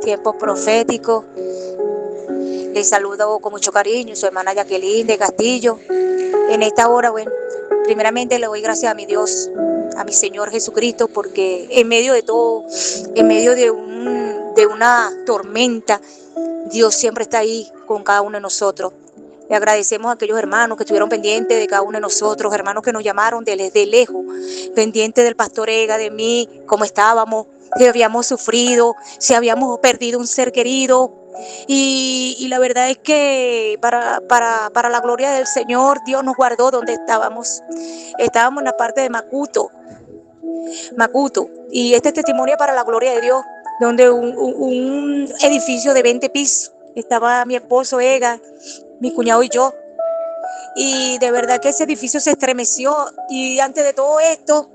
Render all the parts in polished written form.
tiempos proféticos. Les saludo con mucho cariño, su hermana Jacqueline de Castillo. En esta hora, bueno, primeramente le doy gracias a mi Dios, a mi Señor Jesucristo, porque en medio de todo, en medio de una tormenta, Dios siempre está ahí con cada uno de nosotros. Le agradecemos a aquellos hermanos que estuvieron pendientes de cada uno de nosotros, hermanos que nos llamaron de lejos, pendientes del pastor Ega, de mí, cómo estábamos, si habíamos sufrido, si habíamos perdido un ser querido. Y la verdad es que para la gloria del Señor, Dios nos guardó donde estábamos. Estábamos en la parte de Macuto. Y este testimonio para la gloria de Dios, donde un edificio de 20 pisos, estaba mi esposo Ega, mi cuñado y yo. Y de verdad que ese edificio se estremeció. Y antes de todo esto,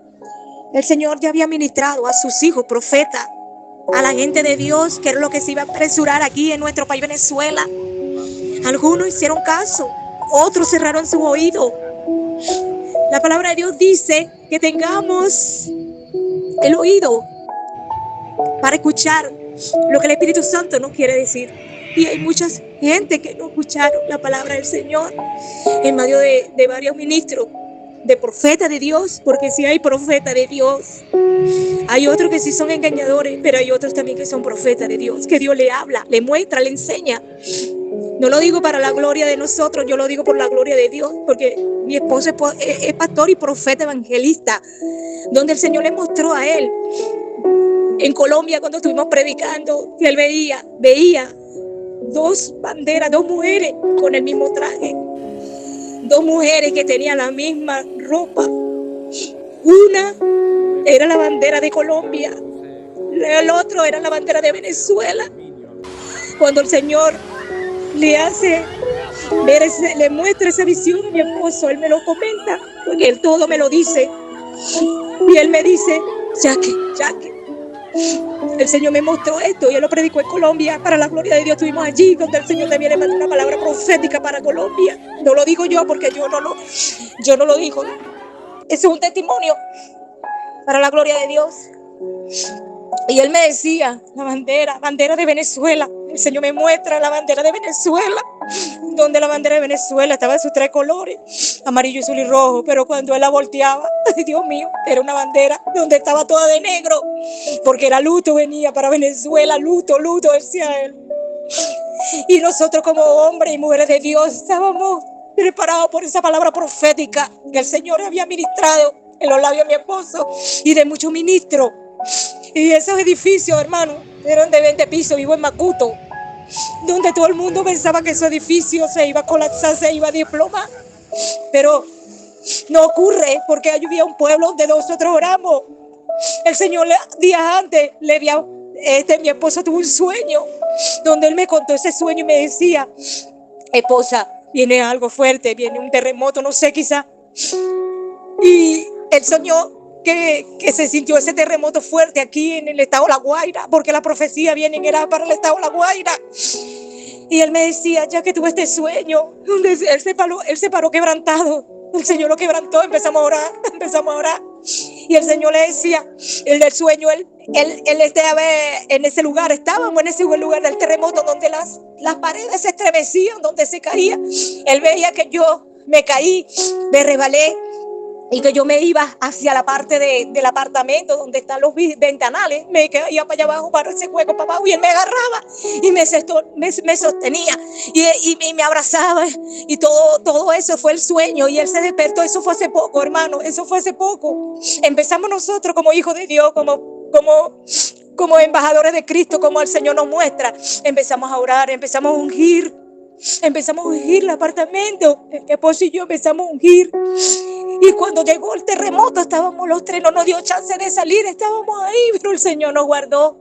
el Señor ya había ministrado a sus hijos profetas, a la gente de Dios, que era lo que se iba a apresurar aquí en nuestro país Venezuela. Algunos hicieron caso, otros cerraron sus oídos. La palabra de Dios dice que tengamos el oído para escuchar lo que el Espíritu Santo nos quiere decir. Y hay mucha gente que no escucharon la palabra del Señor en medio de varios ministros, de profetas de Dios, porque sí hay profetas de Dios. Hay otros que sí son engañadores, pero hay otros también que son profetas de Dios, que Dios le habla, le muestra, le enseña. No lo digo para la gloria de nosotros, yo lo digo por la gloria de Dios, porque mi esposo es pastor y profeta evangelista, donde el Señor le mostró a él en Colombia cuando estuvimos predicando, que él veía dos banderas, dos mujeres con el mismo traje, dos mujeres que tenían la misma ropa. Una era la bandera de Colombia, el otro era la bandera de Venezuela. Cuando el Señor le hace ver, le muestra esa visión a mi esposo, él me lo comenta, porque él todo me lo dice. Y él me dice, Jackie, el Señor me mostró esto y él lo predicó en Colombia. Para la gloria de Dios estuvimos allí, donde el Señor también le mandó una palabra profética para Colombia. No lo digo yo porque yo no lo digo. Eso es un testimonio para la gloria de Dios. Y él me decía, la bandera de Venezuela. El Señor me muestra la bandera de Venezuela, donde la bandera de Venezuela estaba en sus tres colores, amarillo, azul y rojo. Pero cuando él la volteaba, ay, Dios mío, era una bandera donde estaba toda de negro, porque era luto, venía para Venezuela, luto, decía él. Y nosotros como hombres y mujeres de Dios estábamos preparados por esa palabra profética que el Señor había ministrado en los labios de mi esposo y de muchos ministros. Y esos edificios, hermano, eran de 20 pisos, vivo en Macuto, donde todo el mundo pensaba que ese edificio se iba a colapsar, se iba a desplomar. Pero no ocurre, porque había un pueblo donde nosotros oramos. El Señor días antes mi esposo tuvo un sueño, donde él me contó ese sueño y me decía, esposa, viene algo fuerte, viene un terremoto, no sé, quizá. Y él soñó que se sintió ese terremoto fuerte aquí en el estado de La Guaira, porque la profecía era para el estado de La Guaira. Y él me decía, ya que tuve este sueño, donde él se paró quebrantado. El Señor lo quebrantó, empezamos a orar. Y el Señor le decía, el del sueño, él estaba en ese lugar, estábamos en ese lugar del terremoto, donde las paredes se estremecían, donde se caía. Él veía que yo me caí, me resbalé, y que yo me iba hacia la parte del apartamento donde están los ventanales, me caía para allá abajo, para ese hueco para abajo, y él me agarraba y me sostenía y me abrazaba, y todo eso fue el sueño, y él se despertó. Eso fue hace poco, hermano, eso fue hace poco. Empezamos nosotros como hijos de Dios, como embajadores de Cristo, como el Señor nos muestra. Empezamos a orar, empezamos a ungir el apartamento. Mi esposo y yo empezamos a ungir. Y cuando llegó el terremoto, estábamos los tres, no nos dio chance de salir, estábamos ahí, pero el Señor nos guardó.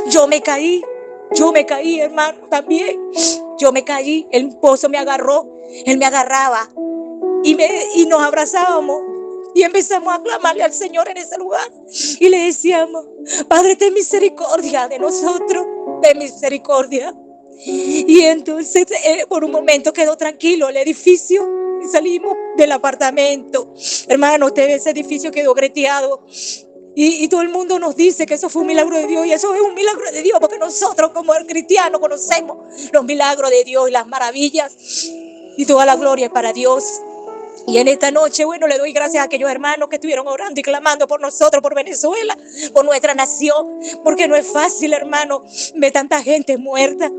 Yo me caí, hermano, también. Yo me caí, el esposo me agarró, él me agarraba y nos abrazábamos. Y empezamos a clamarle al Señor en ese lugar. Y le decíamos, Padre, ten misericordia de nosotros, ten misericordia. Y entonces por un momento quedó tranquilo el edificio y salimos del apartamento. Hermano, ese edificio quedó greteado. Y todo el mundo nos dice que eso fue un milagro de Dios. Y eso es un milagro de Dios, porque nosotros como cristianos conocemos los milagros de Dios y las maravillas. Y toda la gloria es para Dios. Y en esta noche, bueno, le doy gracias a aquellos hermanos que estuvieron orando y clamando por nosotros, por Venezuela, por nuestra nación, porque no es fácil, hermano, ver tanta gente muerta.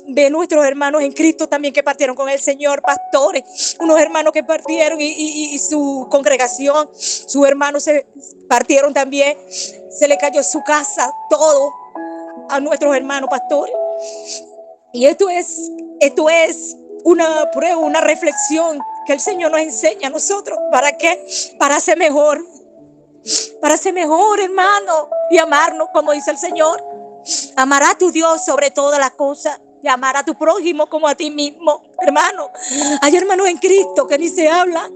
Ve nuestros hermanos en Cristo también que partieron con el Señor, pastores, unos hermanos que partieron y su congregación, sus hermanos se partieron también, se le cayó su casa, todo a nuestros hermanos pastores. Y esto es una prueba, una reflexión que el Señor nos enseña a nosotros. ¿Para qué? Para ser mejor, hermano, y amarnos, como dice el Señor. Amar a tu Dios sobre todas las cosas y amar a tu prójimo como a ti mismo, hermano. Hay hermanos en Cristo que ni se hablan.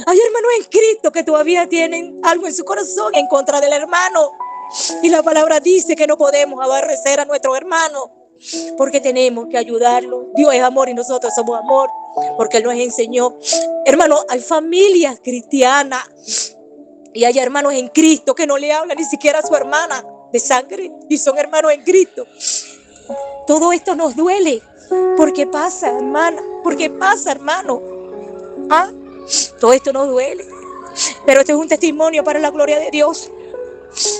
Hay hermanos en Cristo que todavía tienen algo en su corazón en contra del hermano. Y la palabra dice que no podemos aborrecer a nuestro hermano, porque tenemos que ayudarlo. Dios es amor y nosotros somos amor, porque Él nos enseñó. Hermano, hay familias cristianas y hay hermanos en Cristo que no le hablan ni siquiera a su hermana de sangre y son hermanos en Cristo. Todo esto nos duele. ¿Por qué pasa, hermana? ¿Por qué pasa, hermano? ¿Ah? Todo esto nos duele. Pero esto es un testimonio para la gloria de Dios.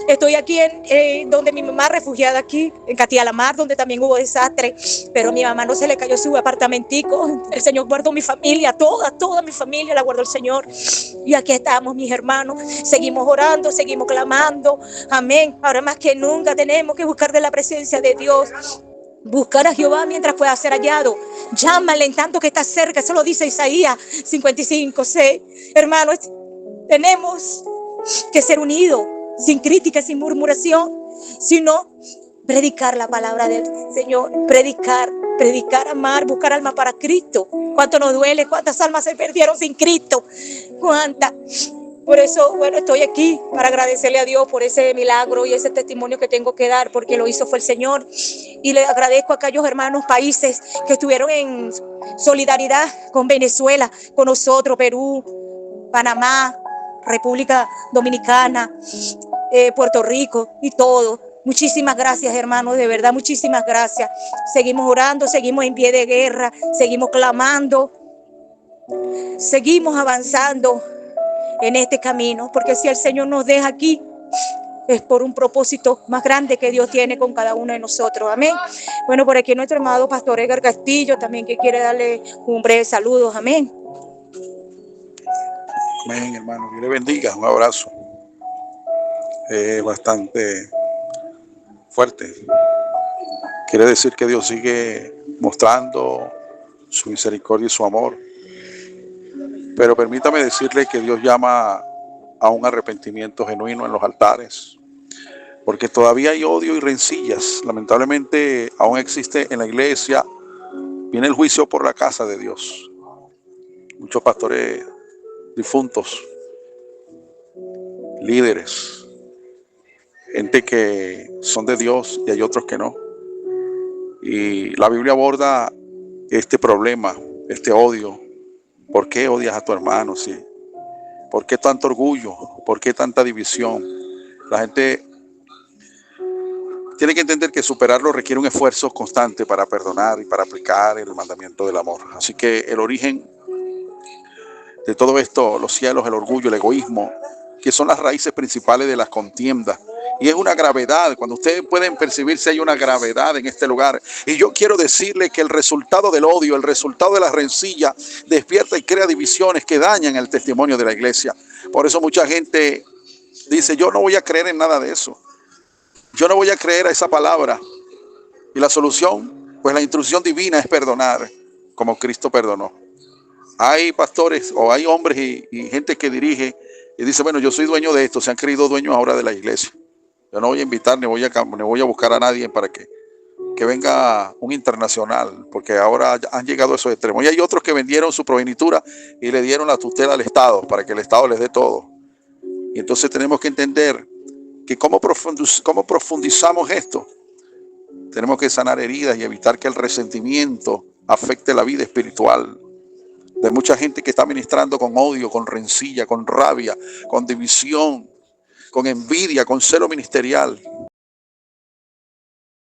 Estoy aquí donde mi mamá, refugiada aquí, en Catialamar, donde también hubo desastre, pero a mi mamá no se le cayó su apartamentico. El Señor guardó mi familia, toda mi familia la guardó el Señor. Y aquí estamos, mis hermanos, seguimos orando, seguimos clamando, amén. Ahora más que nunca tenemos que buscar de la presencia de Dios. Buscar a Jehová mientras pueda ser hallado. Llámale en tanto que está cerca. Eso lo dice Isaías 55:6. Hermanos, tenemos que ser unidos, sin crítica, sin murmuración, sino predicar la palabra del Señor, predicar, amar, buscar alma para Cristo. ¿Cuánto nos duele? ¿Cuántas almas se perdieron sin Cristo? ¿Cuántas? Por eso, bueno, estoy aquí para agradecerle a Dios por ese milagro y ese testimonio que tengo que dar, porque lo hizo fue el Señor. Y le agradezco a aquellos hermanos países que estuvieron en solidaridad con Venezuela, con nosotros, Perú, Panamá, República Dominicana, Puerto Rico y todo. Muchísimas gracias, hermanos, de verdad, muchísimas gracias. Seguimos orando, seguimos en pie de guerra, seguimos clamando, seguimos avanzando en este camino, porque si el Señor nos deja aquí, es por un propósito más grande que Dios tiene con cada uno de nosotros. Amén. Bueno, por aquí nuestro amado pastor Edgar Castillo también, que quiere darle un breve saludo. Amén. Amén, hermano. Dios le bendiga. Un abrazo. Bastante fuerte. Quiere decir que Dios sigue mostrando su misericordia y su amor. Pero permítame decirle que Dios llama a un arrepentimiento genuino en los altares, porque todavía hay odio y rencillas. Lamentablemente aún existe en la iglesia. Viene el juicio por la casa de Dios. Muchos pastores difuntos, líderes, gente que son de Dios y hay otros que no. Y la Biblia aborda este problema, este odio. ¿Por qué odias a tu hermano? ¿Sí? ¿Por qué tanto orgullo? ¿Por qué tanta división? La gente tiene que entender que superarlo requiere un esfuerzo constante para perdonar y para aplicar el mandamiento del amor. Así que el origen de todo esto, los cielos, el orgullo, el egoísmo, que son las raíces principales de las contiendas. Y es una gravedad. Cuando ustedes pueden percibir si hay una gravedad en este lugar. Y yo quiero decirle que el resultado del odio, el resultado de la rencilla, despierta y crea divisiones que dañan el testimonio de la iglesia. Por eso mucha gente dice, yo no voy a creer en nada de eso. Yo no voy a creer a esa palabra. Y la solución, pues la instrucción divina es perdonar, como Cristo perdonó. Hay pastores o hay hombres y gente que dirige y dice, bueno, yo soy dueño de esto. Se han creído dueños ahora de la iglesia. Yo no voy a invitar ni voy a buscar a nadie para que venga un internacional, porque ahora han llegado a esos extremos. Y hay otros que vendieron su progenitura y le dieron la tutela al Estado para que el Estado les dé todo. Y entonces tenemos que entender que cómo profundizamos esto. Tenemos que sanar heridas y evitar que el resentimiento afecte la vida espiritual de mucha gente que está ministrando con odio, con rencilla, con rabia, con división, con envidia, con celo ministerial.